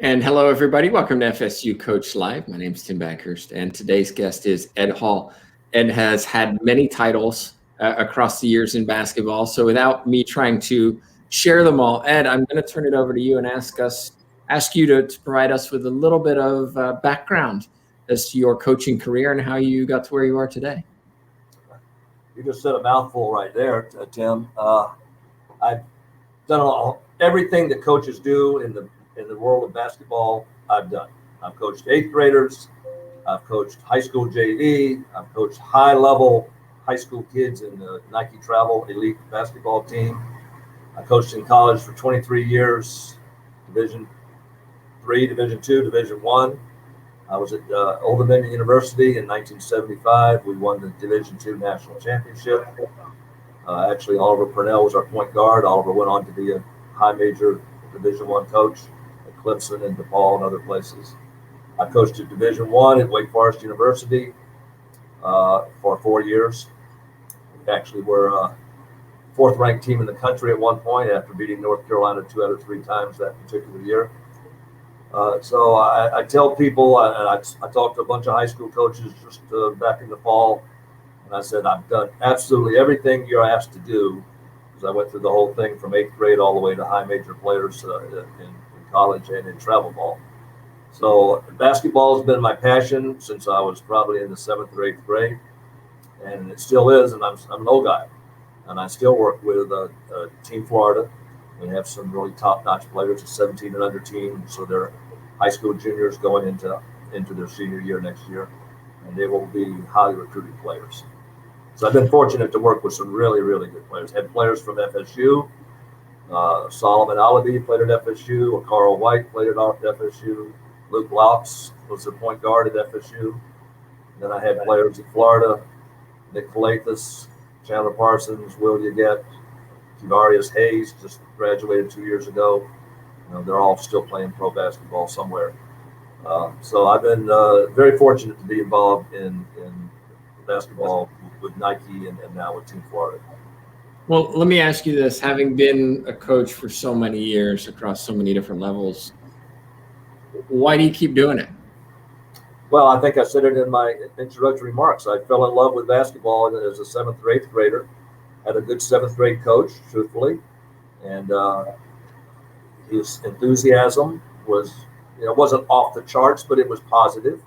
And hello, everybody. Welcome to FSU Coach Live. My name is Tim Bankhurst, and today's guest is Ed Hall. Ed has had many titles across the years in basketball. So, without me trying to share them all, Ed, I'm going to turn it over to you and ask you to provide us with a little bit of background as to your coaching career and how you got to where you are today. You just said a mouthful right there, Tim. I've done everything that coaches do in the world of basketball. I've done. I've coached eighth graders. I've coached high school JV. I've coached high level high school kids in the Nike Travel Elite basketball team. I coached in college for 23 years, Division III, Division II, Division I. I was at Old Dominion University in 1975. We won the Division II national championship. Actually, Oliver Purnell was our point guard. Oliver went on to be a high major Division I coach at Clemson and DePaul and other places. I coached at Division I at Wake Forest University for 4 years. We actually were a fourth-ranked team in the country at one point after beating North Carolina 2 out of 3 times that particular year. So I tell people, and I talked to a bunch of high school coaches just back in the fall, and I said, I've done absolutely everything you're asked to do, because I went through the whole thing from 8th grade all the way to high major players in college and in travel ball. So basketball has been my passion since I was probably in the 7th or 8th grade, and it still is, and I'm an old guy. And I still work with Team Florida. We have some really top-notch players, a 17 and under team, so they're high school juniors going into their senior year next year, and they will be highly recruited players. So I've been fortunate to work with some really, really good players. Had players from FSU. Solomon Alabi played at FSU. Carl White played at FSU. Luke Laux was the point guard at FSU. And then I had players at Florida. Nick Calathis, Chandler Parsons, Will Yeget, Kivarius Hayes just graduated 2 years ago. They're all still playing pro basketball somewhere. So I've been very fortunate to be involved in basketball with Nike and now with Team Florida. Well, let me ask you this. Having been a coach for so many years across so many different levels, why do you keep doing it? Well, I think I said it in my introductory remarks. I fell in love with basketball as a 7th or 8th grader. Had a good 7th grade coach, truthfully, and his enthusiasm wasn't off the charts, but it was positive.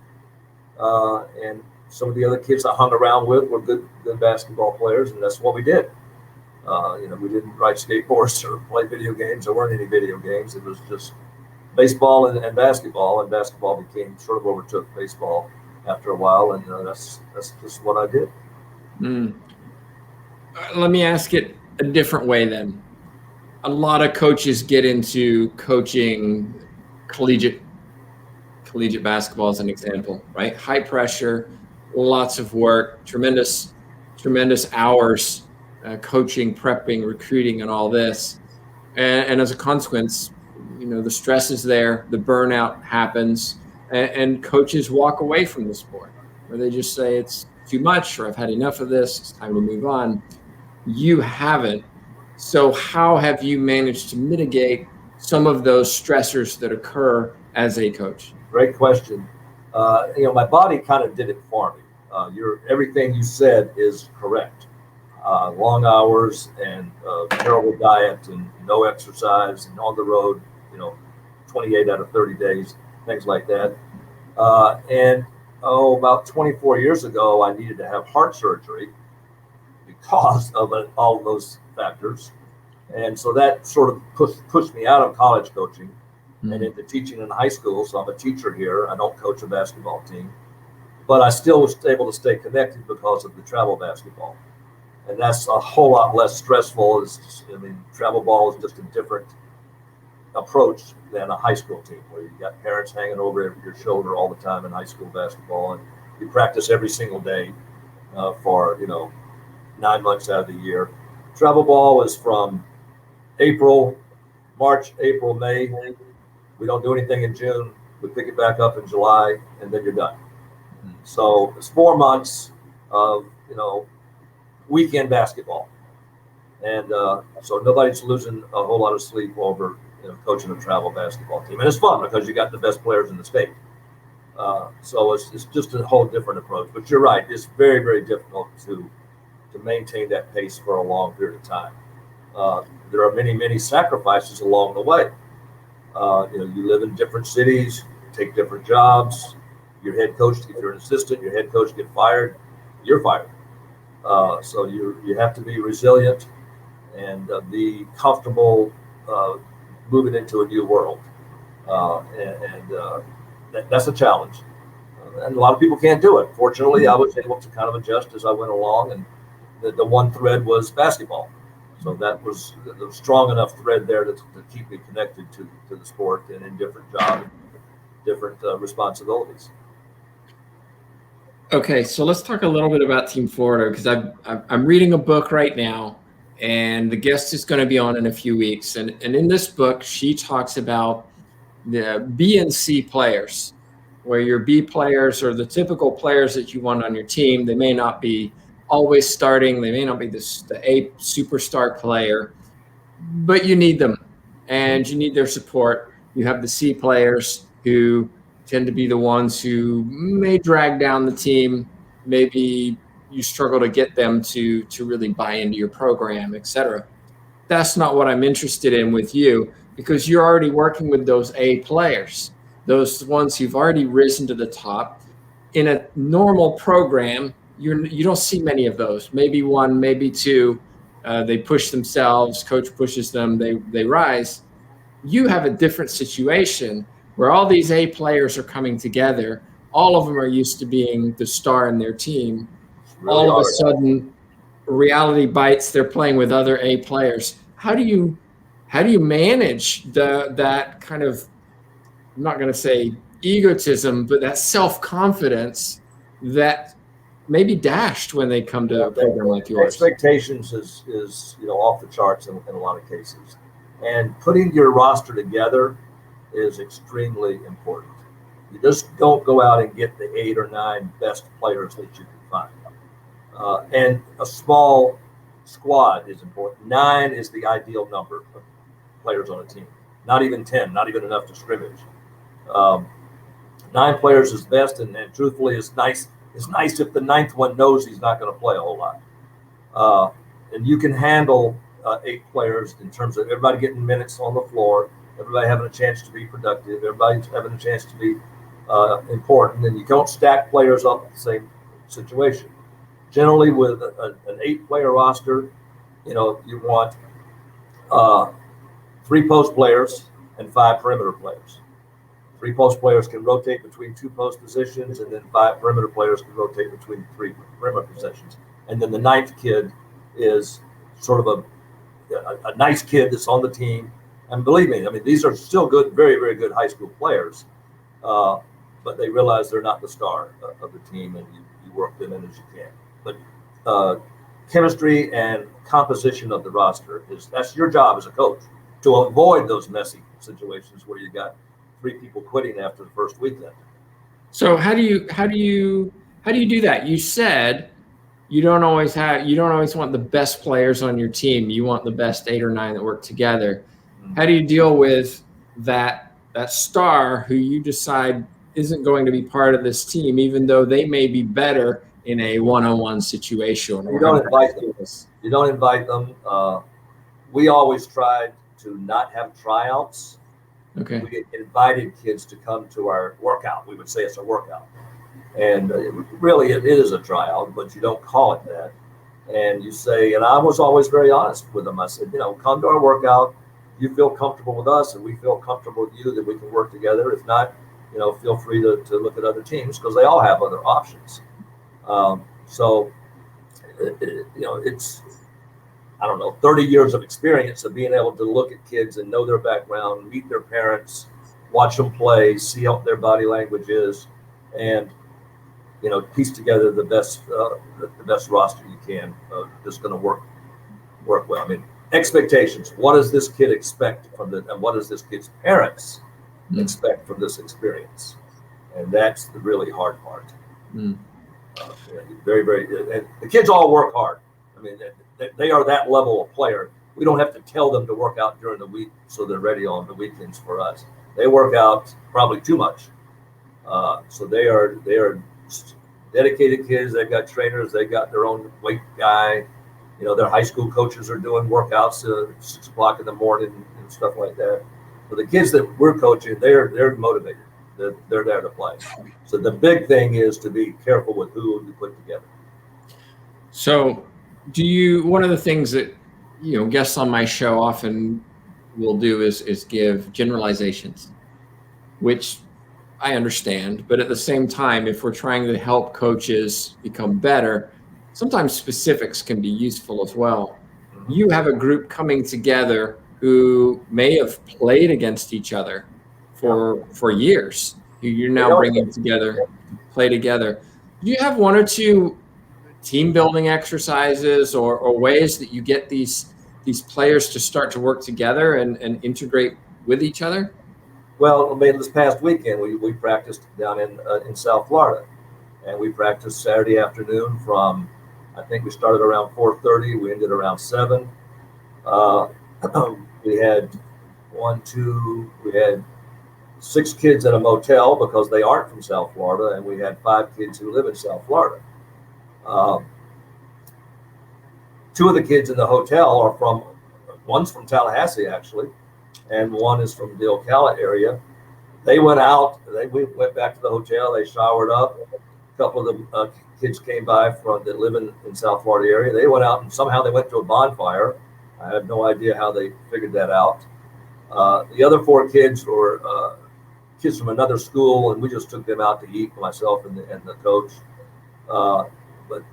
And some of the other kids I hung around with were good basketball players, and that's what we did. We didn't ride skateboards or play video games. There weren't any video games. It was just baseball and basketball, and basketball became sort of overtook baseball after a while, and that's just what I did. Let me ask it a different way then. A lot of coaches get into coaching collegiate basketball as an example, right? High pressure, lots of work, tremendous hours coaching, prepping, recruiting, and all this. And as a consequence, the stress is there, the burnout happens, and coaches walk away from the sport, or they just say it's too much, or I've had enough of this, it's time to move on. You haven't. So how have you managed to mitigate some of those stressors that occur as a coach? Great question. My body kind of did it for me. Everything you said is correct. Long hours and terrible diet and no exercise and on the road, 28 out of 30 days, things like that. About 24 years ago, I needed to have heart surgery because of all of those factors. And so that sort of pushed me out of college coaching and into teaching in high school. So I'm a teacher here. I don't coach a basketball team, but I still was able to stay connected because of the travel basketball. And that's a whole lot less stressful. Travel ball is just a different approach than a high school team where you got parents hanging over your shoulder all the time in high school basketball. And you practice every single day for, 9 months out of the year. Travel ball is from March, April, May. We don't do anything in June. We pick it back up in July, and then you're done. So it's 4 months of, weekend basketball. And so nobody's losing a whole lot of sleep over, coaching a travel basketball team, and it's fun because you got the best players in the state. So it's just a whole different approach. But you're right; it's very, very difficult to maintain that pace for a long period of time. There are many, many sacrifices along the way. You live in different cities, take different jobs. Your head coach, if you're an assistant, your head coach get fired, you're fired. So you have to be resilient and be comfortable moving into a new world, that's a challenge. And a lot of people can't do it. Fortunately, I was able to kind of adjust as I went along, and the one thread was basketball. So that was the strong enough thread there to keep me connected to the sport and in different jobs, different responsibilities. Okay, so let's talk a little bit about Team Florida, because I'm reading a book right now, and the guest is going to be on in a few weeks. And in this book, she talks about the B and C players, where your B players are the typical players that you want on your team. They may not be always starting. They may not be the A superstar player, but you need them and you need their support. You have the C players who tend to be the ones who may drag down the team. Maybe you struggle to get them to really buy into your program, et cetera. That's not what I'm interested in with you, because you're already working with those A players, those ones who've already risen to the top. In a normal program, you don't see many of those. Maybe one, maybe two. They push themselves. Coach pushes them. They rise. You have a different situation where all these A players are coming together. All of them are used to being the star in their team. It's really All of a hard. sudden, reality bites. They're playing with other A players. How do you manage that kind of, I'm not going to say egotism, but that self-confidence that may be dashed when they come to a program like yours? Expectations is off the charts in a lot of cases, and putting your roster together is extremely important. You just don't go out and get the 8 or 9 best players that you can find. And a small squad is important. 9 is the ideal number of players on a team. Not even 10, not even enough to scrimmage. 9 players is best, and truthfully, it's nice. It's nice if the 9th one knows he's not going to play a whole lot. And you can handle 8 players in terms of everybody getting minutes on the floor, everybody having a chance to be productive, everybody having a chance to be important, and you don't stack players up in the same situation. Generally, with an 8-player roster, you want 3 post players and 5 perimeter players. 3 post players can rotate between 2 post positions, and then 5 perimeter players can rotate between 3 perimeter positions. And then the 9th kid is sort of a nice kid that's on the team. And believe me, I mean, these are still good, very, very good high school players, but they realize they're not the star of the team, and you work them in as you can. But chemistry and composition of the roster that's your job as a coach, to avoid those messy situations where you got 3 people quitting after the first weekend. So how do you do that? You said you don't always want the best players on your team. You want the best 8 or 9 that work together. Mm-hmm. How do you deal with that star who you decide isn't going to be part of this team, even though they may be better in a one-on-one situation? You don't invite them. You don't invite them. We always tried to not have tryouts. Okay. We invited kids to come to our workout. We would say it's a workout. And really, it is a tryout, but you don't call it that. And you say, and I was always very honest with them. I said, come to our workout. You feel comfortable with us, and we feel comfortable with you, that we can work together. If not, feel free to look at other teams, because they all have other options. It's, 30 years of experience of being able to look at kids and know their background, meet their parents, watch them play, see how their body language is, and piece together the best roster you can that's going to work well. I mean, expectations. What does this kid expect and what does this kid's parents expect from this experience? And that's the really hard part. Very, very, and the kids all work hard. I mean, they are that level of player. we don't have to tell them to work out during the week so they're ready on the weekends for us. They work out probably too much. So they are dedicated kids. They've got trainers. They got their own weight guy. Their high school coaches are doing workouts at 6 o'clock in the morning and stuff like that. But the kids that we're coaching, they're motivated. They're there to play. So the big thing is to be careful with who you put together. So one of the things that, guests on my show often will do is give generalizations, which I understand. But at the same time, if we're trying to help coaches become better, sometimes specifics can be useful as well. You have a group coming together who may have played against each other for years, who you're now bringing together to play together. Do you have one or two team building exercises or ways that you get these players to start to work together and integrate with each other? Well, this past weekend we practiced down in South Florida, and we practiced Saturday afternoon from, I think we started around 4:30. We ended around 7. We had we had 6 kids at a motel because they aren't from South Florida, and we had 5 kids who live in South Florida. 2 of the kids in the hotel are one's from Tallahassee actually, and one is from the Ocala area. They went out. We went back to the hotel. They showered up. A couple of the kids came by that live in South Florida area. They went out and somehow they went to a bonfire. I have no idea how they figured that out. The other 4 kids were kids from another school, and we just took them out to eat, myself and the coach. But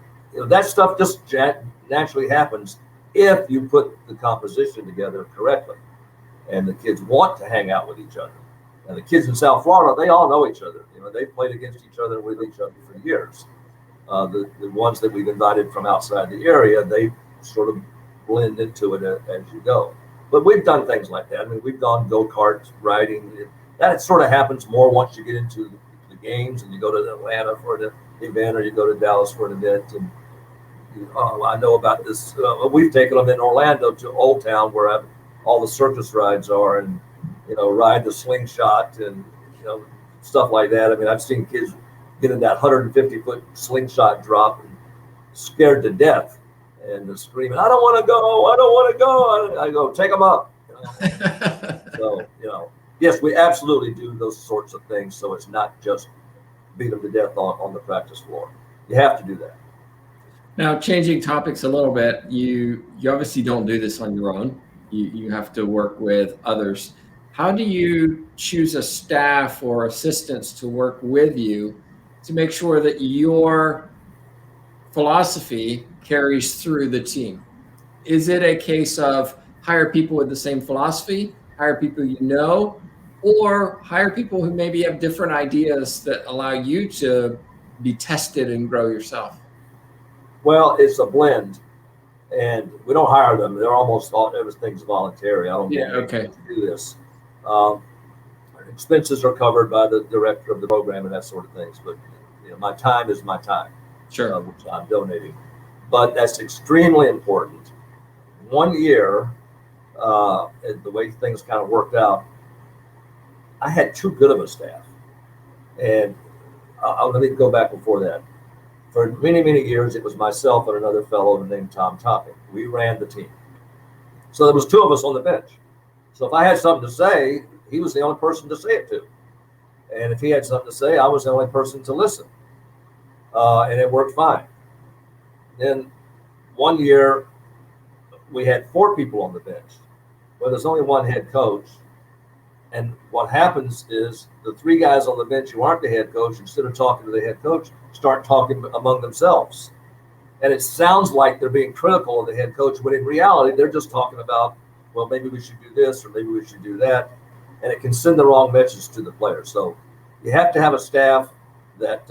that stuff just naturally happens if you put the composition together correctly, and the kids want to hang out with each other. And the kids in South Florida, they all know each other. They've played against each other with each other for years. The ones that we've invited from outside the area, they sort of blend into it as you go. But we've done things like that. We've gone go-karts, riding. That sort of happens more once you get into the games and you go to Atlanta for an event or you go to Dallas for an event. And I know about this. We've taken them in Orlando to Old Town where all the circus rides are, and ride the slingshot and stuff like that. I've seen kids get in that 150-foot slingshot drop and scared to death and screaming, "I don't want to go! I don't want to go!" I go, "Take them up." So yes, we absolutely do those sorts of things. So it's not just beat them to death on the practice floor. You have to do that. Now, changing topics a little bit, you obviously don't do this on your own. You have to work with others. How do you choose a staff or assistants to work with you to make sure that your philosophy carries through the team? Is it a case of hire people with the same philosophy, hire people or hire people who maybe have different ideas that allow you to be tested and grow yourself? Well, it's a blend, and we don't hire them. They're almost everything's voluntary. I don't do this. Expenses are covered by the director of the program and that sort of things. But my time is my time, sure, which I'm donating. But that's extremely important. One year, the way things kind of worked out, I had too good of a staff, and let me go back before that. For many, many years, it was myself and another fellow named Tom Topping. We ran the team. So there was 2 of us on the bench. So if I had something to say, he was the only person to say it to. And if he had something to say, I was the only person to listen. And it worked fine. Then one year, we had 4 people on the bench. Well, there's only one head coach. And what happens is the 3 guys on the bench who aren't the head coach, instead of talking to the head coach, start talking among themselves. And it sounds like they're being critical of the head coach, when in reality, they're just talking about, well, maybe we should do this or maybe we should do that. And it can send the wrong message to the players. So you have to have a staff that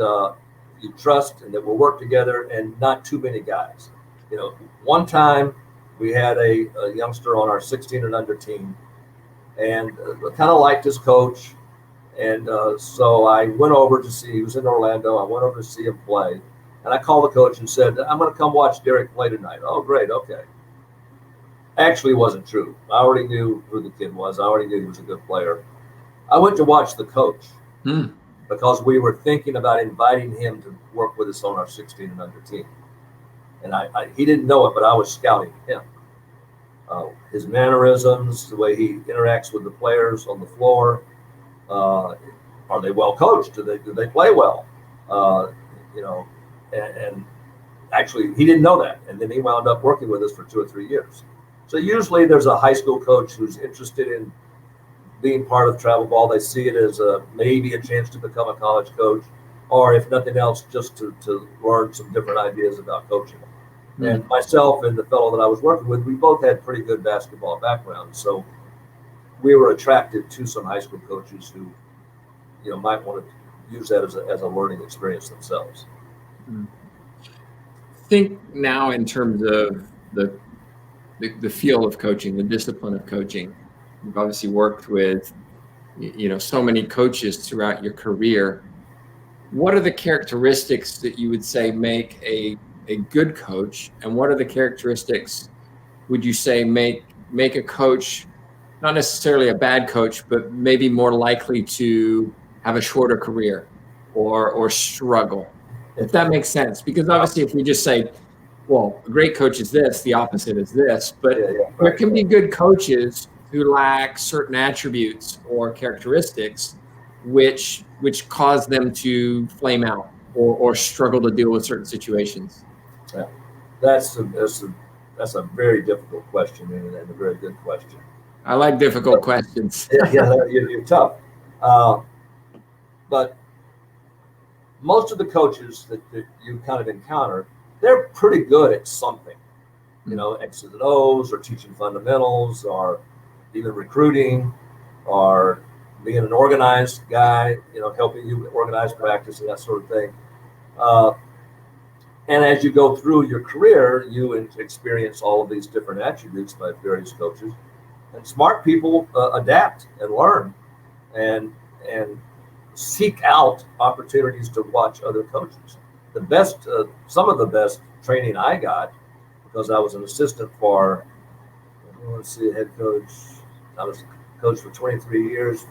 you trust and that will work together, and not too many guys. One time we had a youngster on our 16 and under team, and kind of liked his coach. And so I went over to see, he was in Orlando. I went over to see him play. And I called the coach and said, "I'm going to come watch Derek play tonight." "Oh, great. Okay." Actually wasn't true. I already knew who the kid was. I already knew he was a good player. I went to watch the coach because we were thinking about inviting him to work with us on our 16 and under team. And he didn't know it, but I was scouting him. His mannerisms, the way he interacts with the players on the floor. Are they well coached? Do they play well? You know, and actually he didn't know that, and then he wound up working with us for 2 or 3 years. So usually there's a high school coach who's interested in being part of travel ball. They see it as maybe a chance to become a college coach, or if nothing else, just to learn some different ideas about coaching. And myself and the fellow that I was working with, we both had pretty good basketball backgrounds, so we were attracted to some high school coaches who, might want to use that as a learning experience themselves. Think now in terms of the field of coaching, the discipline of coaching. You've obviously worked with, so many coaches throughout your career. What are the characteristics that you would say make a good coach, and what are the characteristics would you say make a coach not necessarily a bad coach, but maybe more likely to have a shorter career or struggle, if that makes sense? Because obviously if we just say, well, a great coach is this, the opposite is this, but there can be good coaches who lack certain attributes or characteristics which cause them to flame out or struggle to deal with certain situations. Yeah, that's a very difficult question, and a very good question. I like difficult questions. You're tough. But most of the coaches that you kind of encounter, they're pretty good at something, X's and O's, or teaching fundamentals, or even recruiting, or being an organized guy, helping you organize practice and that sort of thing. And as you go through your career, you experience all of these different attributes by various coaches. And smart people adapt and learn and seek out opportunities to watch other coaches. The best, some of the best training I got, because I was an assistant for, head coach. I was coach for 23 years,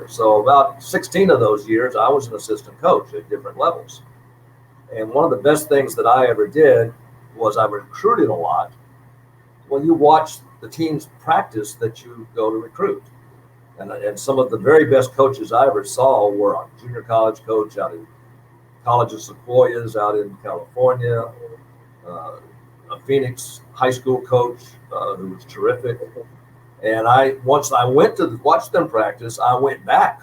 so about 16 of those years, I was an assistant coach at different levels. And one of the best things that I ever did was I recruited a lot. Well, you watch the teams practice that you go to recruit. And some of the very best coaches I ever saw were a junior college coach out in College of Sequoias out in California, a Phoenix high school coach who was terrific. And once I went to watch them practice, I went back,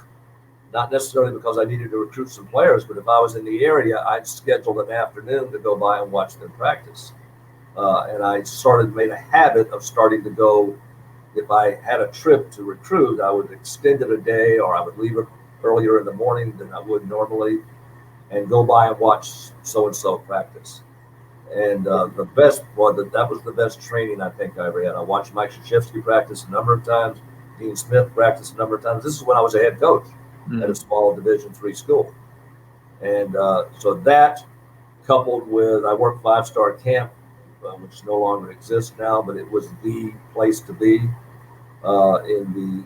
not necessarily because I needed to recruit some players, but if I was in the area, I'd schedule an afternoon to go by and watch them practice. And I made a habit of starting to go. If I had a trip to recruit, I would extend it a day, or I would leave it earlier in the morning than I would normally, and go by and watch so-and-so practice. And that was the best training I think I ever had. I watched Mike Krzyzewski practice a number of times, Dean Smith practice a number of times. This is when I was a head coach at a small Division III school. And so that, coupled with, I worked 5-star camp, which no longer exists now, but it was the place to be in the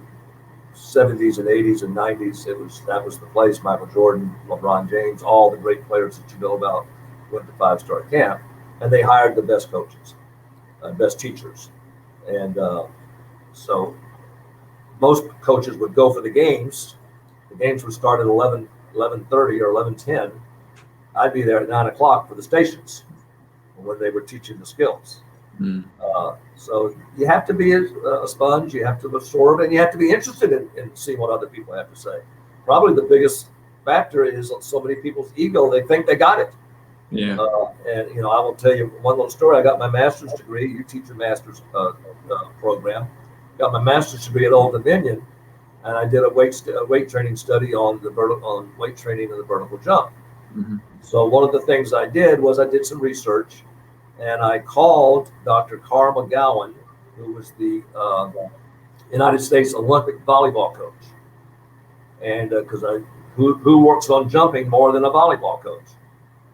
70s and 80s and 90s. That was the place. Michael Jordan, LeBron James, all the great players that you know about went to 5-star camp, and they hired the best coaches, best teachers. And so most coaches would go for the games. The games would start at 11:30 or 11:10. I'd be there at 9 o'clock for the stations when they were teaching the skills. So you have to be a sponge, you have to absorb, and you have to be interested in seeing what other people have to say. Probably the biggest factor is so many people's ego, they think they got it. Yeah. And I will tell you one little story. I got my master's degree. You teach a master's program. Got my master's degree at Old Dominion, and I did a weight training study on weight training and the vertical jump. So one of the things I did was I did some research, and I called Dr. Carl McGowan, who was the United States Olympic volleyball coach, and because who works on jumping more than a volleyball coach?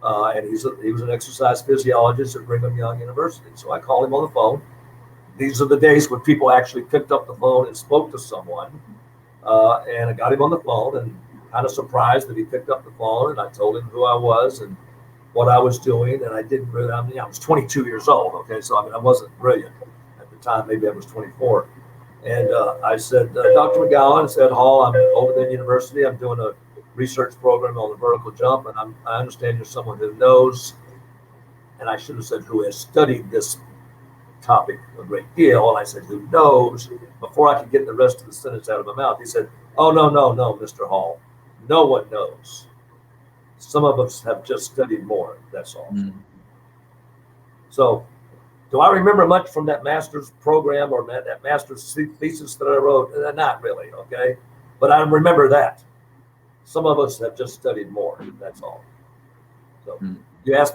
and he was an exercise physiologist at Brigham Young University. So I called him on the phone. These are the days when people actually picked up the phone and spoke to someone. And I got him on the phone and kind of surprised that he picked up the phone. And I told him who I was and what I was doing. And I didn't really, I was 22 years old. Okay. So, I wasn't brilliant at the time. Maybe I was 24. And I said, Dr. McGowan, said, Hall, I'm over at university. I'm doing a research program on the vertical jump. And I understand you're someone who knows, and I should have said who has studied this topic a great deal. And I said, who knows? Before I could get the rest of the sentence out of my mouth, he said, oh, no, Mr. Hall. No one knows. Some of us have just studied more. That's all. Mm-hmm. So, do I remember much from that master's program or that master's thesis that I wrote? Not really, okay? But I remember that. Some of us have just studied more. That's all. So, you ask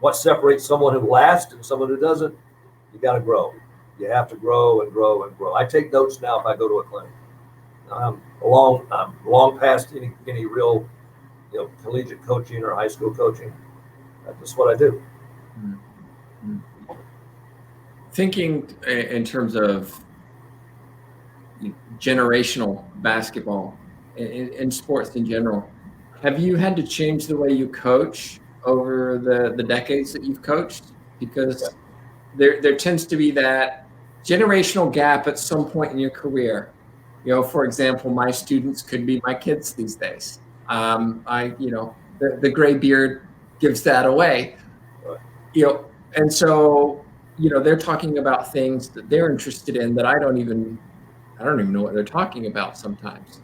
what separates someone who lasts and someone who doesn't? You got to grow. You have to grow and grow and grow. I take notes now if I go to a clinic. I'm long past any real, collegiate coaching or high school coaching. That's just what I do. Mm-hmm. Thinking in terms of generational basketball and sports in general, have you had to change the way you coach over the decades that you've coached? Because there tends to be that generational gap at some point in your career. For example, my students could be my kids these days. The gray beard gives that away. And so, they're talking about things that they're interested in that I don't even know what they're talking about sometimes.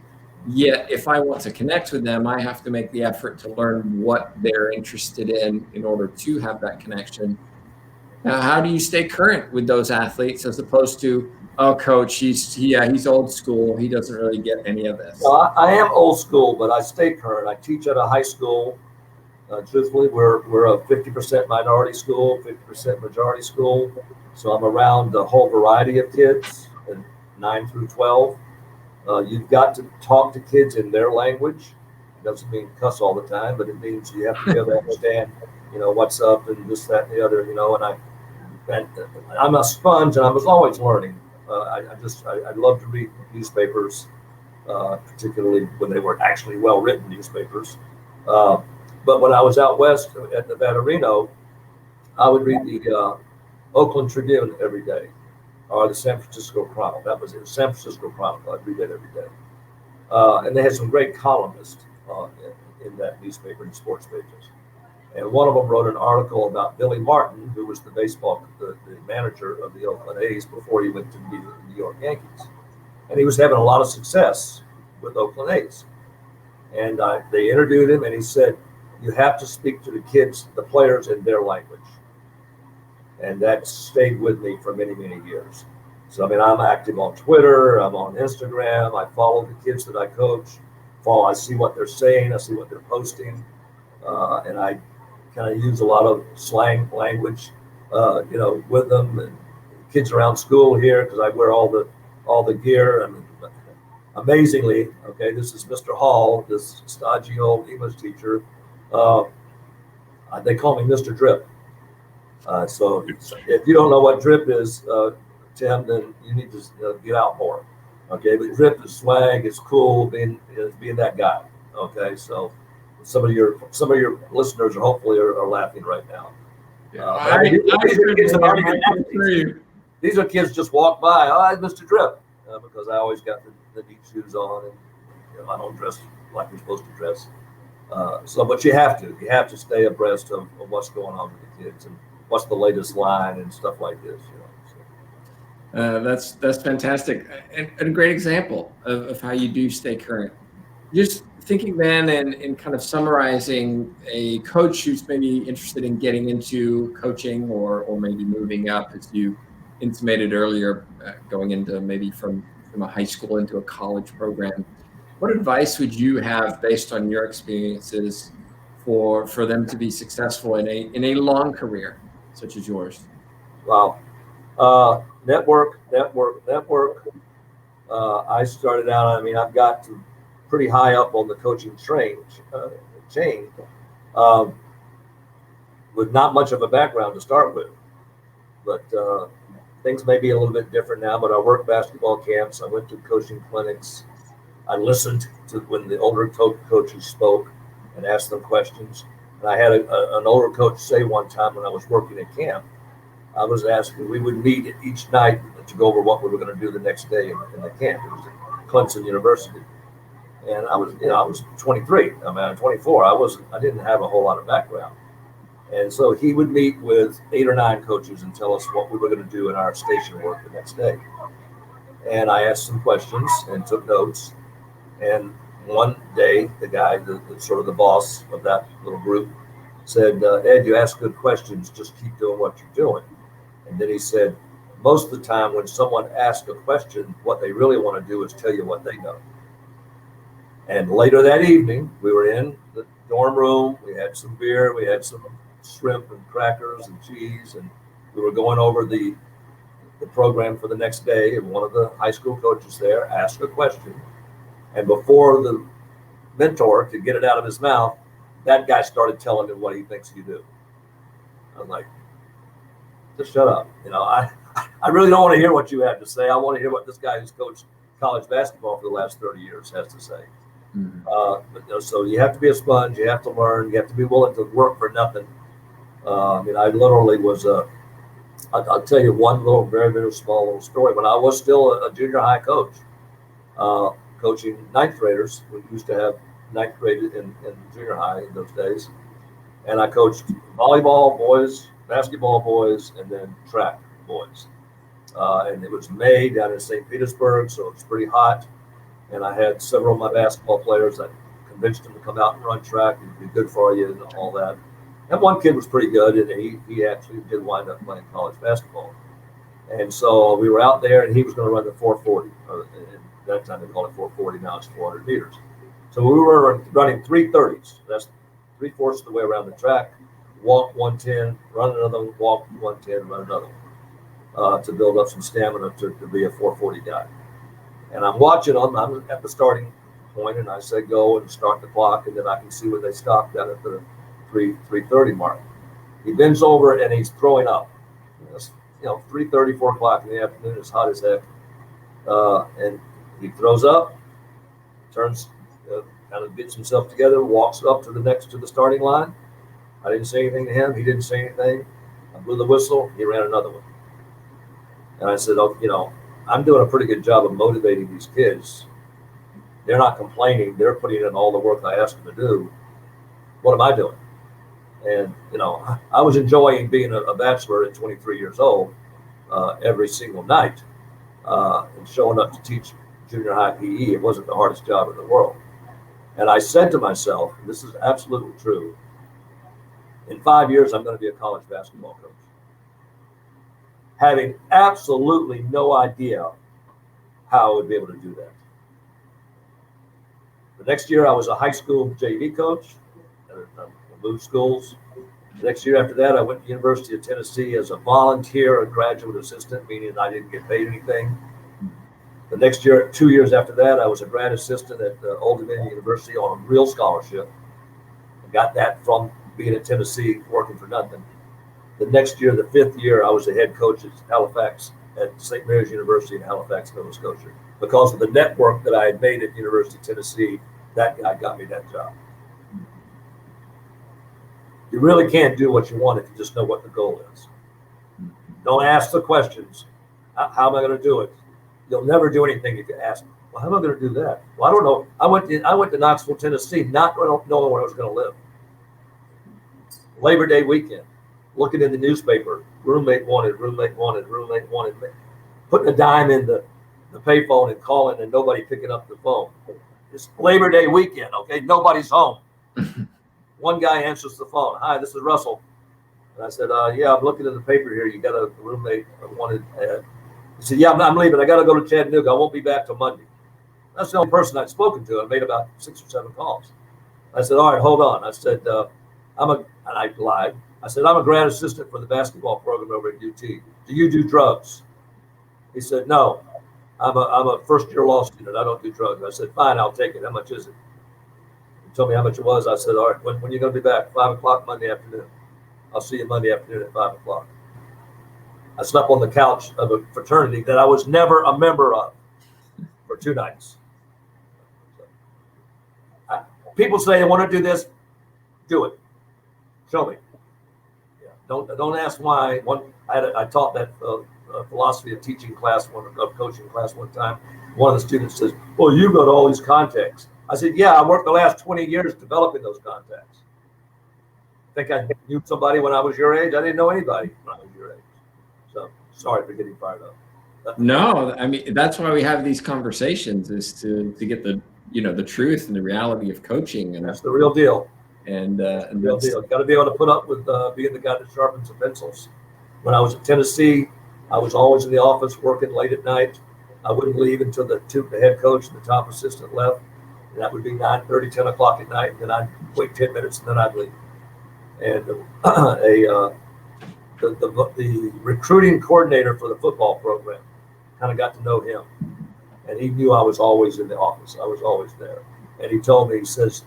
Yet, if I want to connect with them, I have to make the effort to learn what they're interested in order to have that connection. Now, how do you stay current with those athletes as opposed to, oh, coach, he's old school. He doesn't really get any of this. Well, I am old school, but I stay current. I teach at a high school. Truthfully, we're a 50% minority school, 50% majority school. So I'm around a whole variety of kids, 9 through 12. You've got to talk to kids in their language. It doesn't mean cuss all the time, but it means you have to be able to understand, what's up and this, that, and the other, and I'm a sponge and I was always learning. I love to read newspapers, particularly when they were actually well-written newspapers. But when I was out west at Nevada, Reno, I would read the Oakland Tribune every day, or the San Francisco Chronicle. That was it, San Francisco Chronicle. I'd read that every day. And they had some great columnists in that newspaper and sports pages. And one of them wrote an article about Billy Martin, who was the manager of the Oakland A's before he went to the New York Yankees. And he was having a lot of success with Oakland A's. And they interviewed him, and he said, you have to speak to the kids, the players, in their language. And that stayed with me for many, many years. So, I'm active on Twitter. I'm on Instagram. I follow the kids that I coach. I see what they're saying. I see what they're posting. And I kind of use a lot of slang language, with them. And kids around school here, because I wear all the gear. Amazingly, okay, this is Mr. Hall, this stodgy old English teacher. They call me Mr. Drip. So if you don't know what drip is, Tim, then you need to get out more. Okay, but drip is swag, it's cool being that guy. Okay, so some of your listeners are hopefully laughing right now. These are kids just walk by. Oh, Mr. Drip, because I always got the neat shoes on, and I don't dress like you're supposed to dress. But you have to stay abreast of what's going on with the kids and what's the latest line and stuff like this. That's fantastic and a great example of how you do stay current. Just thinking then and kind of summarizing a coach who's maybe interested in getting into coaching or maybe moving up, as you intimated earlier, going into maybe from a high school into a college program. What advice would you have based on your experiences for them to be successful in a long career such as yours? Wow. Network. I started out, I've got to pretty high up on the coaching chain. um, with not much of a background to start with. But things may be a little bit different now. But I worked basketball camps. I went to coaching clinics. I listened to when the older coaches spoke and asked them questions. And I had an older coach say one time when I was working at camp, I was asking, we would meet each night to go over what we were going to do the next day in the camp. It was at Clemson University. And I was 23. I mean, I'm 24. I didn't have a whole lot of background. And so he would meet with 8 or 9 coaches and tell us what we were going to do in our station work the next day. And I asked some questions and took notes. And one day, the guy, the sort of the boss of that little group, said, Ed, you ask good questions, just keep doing what you're doing. And then he said, most of the time when someone asks a question, what they really want to do is tell you what they know. And later that evening, we were in the dorm room. We had some beer. We had some shrimp and crackers and cheese. And we were going over the program for the next day. And one of the high school coaches there asked a question. And before the mentor could get it out of his mouth, that guy started telling him what he thinks you do. I'm like, just shut up. I really don't want to hear what you have to say. I want to hear what this guy who's coached college basketball for the last 30 years has to say. Mm-hmm. So you have to be a sponge. You have to learn. You have to be willing to work for nothing. I literally was I'll tell you one little, very, very small little story. When I was still a junior high coach, coaching ninth graders, we used to have ninth grade in junior high in those days. And I coached volleyball boys, basketball boys, and then track boys. And it was May down in St. Petersburg, so it was pretty hot. And I had several of my basketball players. I convinced them to come out and run track. It'd be good for you and all that. And one kid was pretty good, and he actually did wind up playing college basketball. And so we were out there, and he was going to run the 440. And that time they called it 440. Now it's 400 meters. So we were running 330s. That's 3/4 of the way around the track. Walk 110, run another one, walk 110, run another one, to build up some stamina to be a 440 guy. And I'm watching them. I'm at the starting point, and I say go and start the clock, and then I can see where they stop down at the 3:30 mark. He bends over and he's throwing up. It's, 3:30, 4 o'clock in the afternoon. It's hot as heck, and he throws up, turns, kind of gets himself together, walks up to the starting line. I didn't say anything to him. He didn't say anything. I blew the whistle. He ran another one. And I said, I'm doing a pretty good job of motivating these kids. They're not complaining. They're putting in all the work I asked them to do. What am I doing? And, I was enjoying being a bachelor at 23 years old every single night and showing up to teach junior high PE. It wasn't the hardest job in the world. And I said to myself, and this is absolutely true, in 5 years, I'm going to be a college basketball coach. Having absolutely no idea how I would be able to do that. The next year, I was a high school JV coach. I moved schools. The next year after that, I went to the University of Tennessee as a volunteer, a graduate assistant, meaning I didn't get paid anything. The next year, 2 years after that, I was a grad assistant at Old Dominion University on a real scholarship. I got that from being at Tennessee, working for nothing. The next year, the 5th year, I was the head coach at Halifax, at St. Mary's University in Halifax, Nova Scotia. Because of the network that I had made at University of Tennessee, that guy got me that job. You really can't do what you want if you just know what the goal is. Don't ask the questions. How am I going to do it? You'll never do anything if you ask, well, how am I going to do that? Well, I don't know. I went to Knoxville, Tennessee, not knowing where I was going to live. Labor Day weekend, looking in the newspaper, roommate wanted, putting a dime in the payphone and calling and nobody picking up the phone. It's Labor Day weekend, okay? Nobody's home. One guy answers the phone. Hi, this is Russell. And I said, yeah, I'm looking in the paper here. You got a roommate wanted. He said, yeah, I'm leaving. I got to go to Chattanooga. I won't be back till Monday. That's the only person I'd spoken to. I made about 6 or 7 calls. I said, all right, hold on. I said, and I lied. I said, I'm a grad assistant for the basketball program over at UT. Do you do drugs? He said, no, I'm a first-year law student. I don't do drugs. I said, fine, I'll take it. How much is it? told me how much it was. I said, all right, when are you going to be back? 5 o'clock Monday afternoon. I'll see you Monday afternoon at 5 o'clock. I slept on the couch of a fraternity that I was never a member of for 2 nights. People say they want to do this, do it. Show me. Yeah. Don't ask why. I taught that philosophy of teaching class, of coaching class one time. One of the students says, "Well, you got all these contacts." I said, "Yeah, I worked the last 20 years developing those contacts. Think I knew somebody when I was your age? I didn't know anybody when I was your age." So sorry for getting fired up. No, I mean, that's why we have these conversations, is to get the truth and the reality of coaching, and that's the real deal. And the real deal. You got to be able to put up with being the guy that sharpens the pencils. When I was at Tennessee, I was always in the office working late at night. I wouldn't leave until the head coach and the top assistant left. And that would be 9:30, 10 o'clock at night. And then I'd wait 10 minutes and then I'd leave. And the recruiting coordinator for the football program kind of got to know him. And he knew I was always in the office. I was always there. And he told me, he says,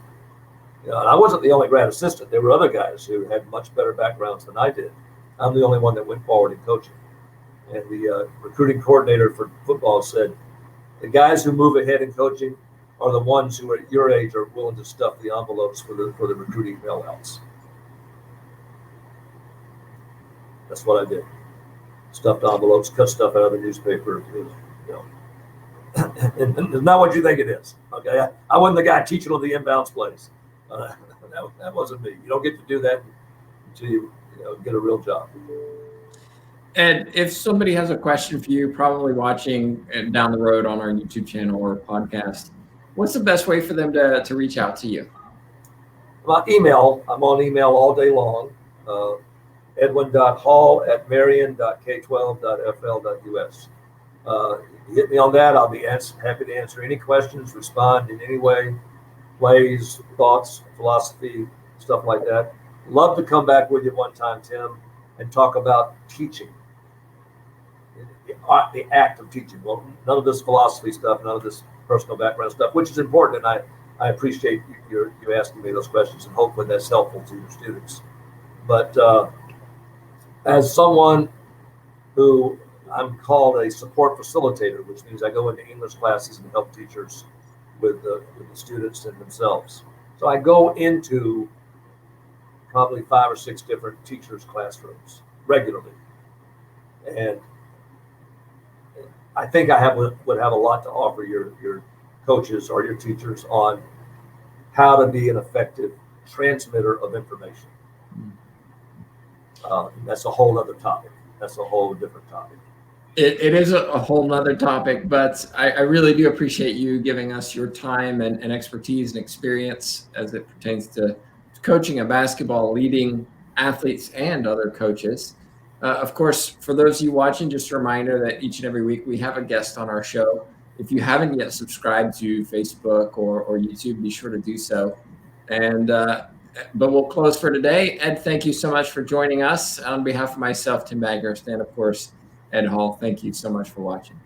and I wasn't the only grad assistant. There were other guys who had much better backgrounds than I did. I'm the only one that went forward in coaching. And the recruiting coordinator for football said, the guys who move ahead in coaching are the ones who at your age are willing to stuff the envelopes for the recruiting bailouts. That's what I did. Stuffed envelopes, cut stuff out of the newspaper. And it's not what you think it is. Okay, I wasn't the guy teaching on the inbounds plays. That wasn't me. You don't get to do that until you get a real job. Ed, if somebody has a question for you, probably watching down the road on our YouTube channel or podcast, what's the best way for them to reach out to you? My email. I'm on email all day long. edwin.hall@marion.k12.fl.us. Hit me on that. I'll be happy to answer any questions, respond in any way, plays, thoughts, philosophy, stuff like that. Love to come back with you one time, Tim, and talk about teaching, the act of teaching. Well, none of this philosophy stuff, none of this personal background stuff, which is important, and I appreciate you asking me those questions, and hopefully that's helpful to your students. But as someone who I'm called a support facilitator, which means I go into English classes and help teachers with the students and themselves. So I go into probably 5 or 6 different teachers' classrooms regularly. And I think I would have a lot to offer your coaches or your teachers on how to be an effective transmitter of information. That's a whole other topic. That's a whole different topic. It is a whole nother topic, but I really do appreciate you giving us your time and expertise and experience as it pertains to coaching a basketball, leading athletes and other coaches. Of course, for those of you watching, just a reminder that each and every week we have a guest on our show. If you haven't yet subscribed to Facebook or YouTube, be sure to do so. And but we'll close for today. Ed, thank you so much for joining us. On behalf of myself, Tim Baghurst, and of course, Ed Hall, thank you so much for watching.